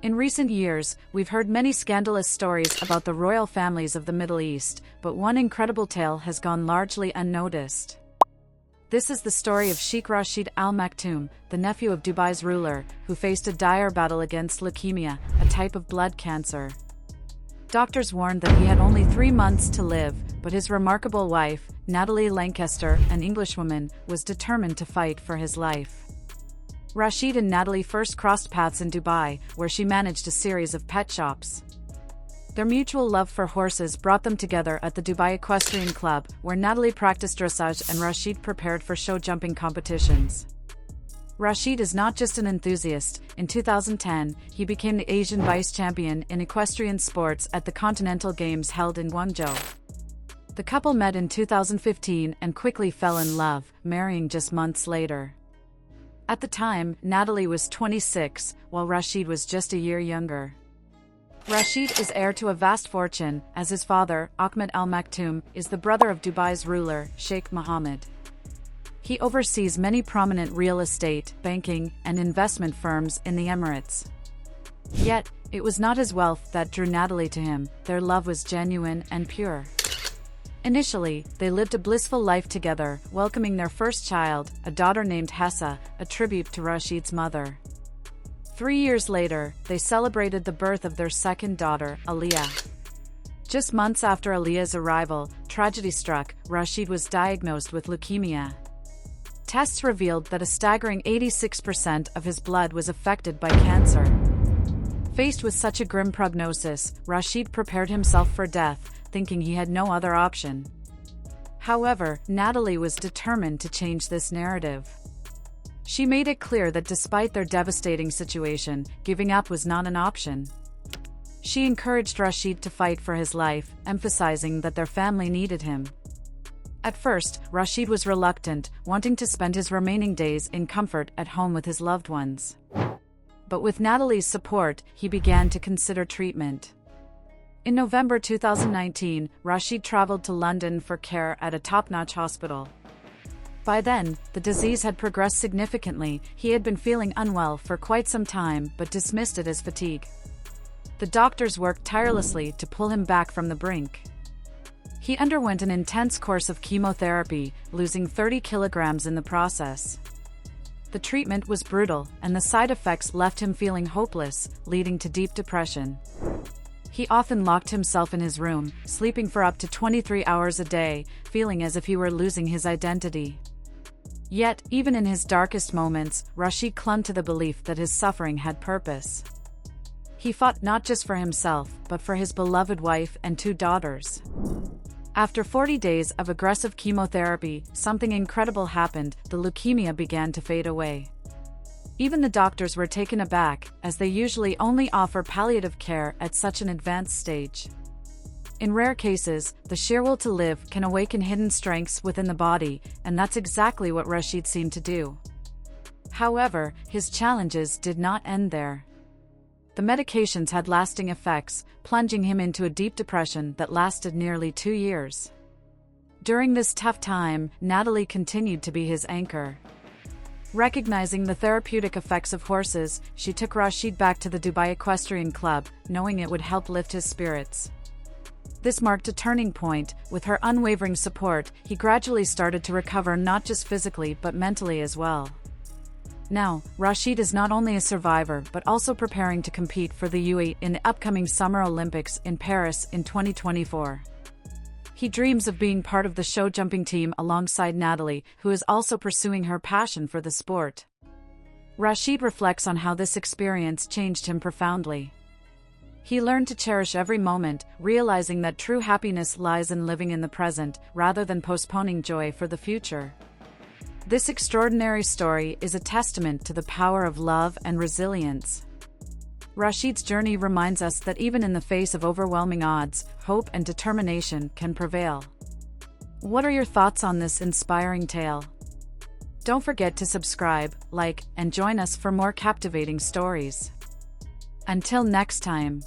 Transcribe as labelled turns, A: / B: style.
A: In recent years, we've heard many scandalous stories about the royal families of the Middle East, but one incredible tale has gone largely unnoticed. This is the story of Sheikh Rashid Al Maktoum, the nephew of Dubai's ruler, who faced a dire battle against leukemia, a type of blood cancer. Doctors warned that he had only 3 months to live, but his remarkable wife, Natalie Lankester, an Englishwoman, was determined to fight for his life. Rashid and Natalie first crossed paths in Dubai, where she managed a series of pet shops. Their mutual love for horses brought them together at the Dubai Equestrian Club, where Natalie practiced dressage and Rashid prepared for show jumping competitions. Rashid is not just an enthusiast. In 2010, he became the Asian vice champion in equestrian sports at the Continental Games held in Guangzhou. The couple met in 2015 and quickly fell in love, marrying just months later. At the time, Natalie was 26, while Rashid was just a year younger. Rashid is heir to a vast fortune, as his father, Ahmed Al Maktoum, is the brother of Dubai's ruler, Sheikh Mohammed. He oversees many prominent real estate, banking, and investment firms in the Emirates. Yet, it was not his wealth that drew Natalie to him. Their love was genuine and pure. Initially, they lived a blissful life together, welcoming their first child, a daughter named Hessa, a tribute to Rashid's mother. 3 years later, they celebrated the birth of their second daughter, Aliyah. Just months after Aliyah's arrival, tragedy struck. Rashid was diagnosed with leukemia. Tests revealed that a staggering 86% of his blood was affected by cancer. Faced with such a grim prognosis, Rashid prepared himself for death, thinking he had no other option. However, Natalie was determined to change this narrative. She made it clear that despite their devastating situation, giving up was not an option. She encouraged Rashid to fight for his life, emphasizing that their family needed him. At first, Rashid was reluctant, wanting to spend his remaining days in comfort at home with his loved ones. But with Natalie's support, he began to consider treatment. In November 2019, Rashid traveled to London for care at a top-notch hospital. By then, the disease had progressed significantly. He had been feeling unwell for quite some time, but dismissed it as fatigue. The doctors worked tirelessly to pull him back from the brink. He underwent an intense course of chemotherapy, losing 30 kilograms in the process. The treatment was brutal, and the side effects left him feeling hopeless, leading to deep depression. He often locked himself in his room, sleeping for up to 23 hours a day, feeling as if he were losing his identity. Yet, even in his darkest moments, Rashid clung to the belief that his suffering had purpose. He fought not just for himself, but for his beloved wife and 2 daughters. After 40 days of aggressive chemotherapy, something incredible happened. The leukemia began to fade away. Even the doctors were taken aback, as they usually only offer palliative care at such an advanced stage. In rare cases, the sheer will to live can awaken hidden strengths within the body, and that's exactly what Rashid seemed to do. However, his challenges did not end there. The medications had lasting effects, plunging him into a deep depression that lasted nearly 2 years. During this tough time, Natalie continued to be his anchor. Recognizing the therapeutic effects of horses, she took Rashid back to the Dubai Equestrian Club, knowing it would help lift his spirits. This marked a turning point. With her unwavering support, he gradually started to recover not just physically but mentally as well. Now, Rashid is not only a survivor but also preparing to compete for the UAE in the upcoming Summer Olympics in Paris in 2024. He dreams of being part of the show jumping team alongside Natalie, who is also pursuing her passion for the sport. Rashid reflects on how this experience changed him profoundly. He learned to cherish every moment, realizing that true happiness lies in living in the present, rather than postponing joy for the future. This extraordinary story is a testament to the power of love and resilience. Rashid's journey reminds us that even in the face of overwhelming odds, hope and determination can prevail. What are your thoughts on this inspiring tale? Don't forget to subscribe, like, and join us for more captivating stories. Until next time.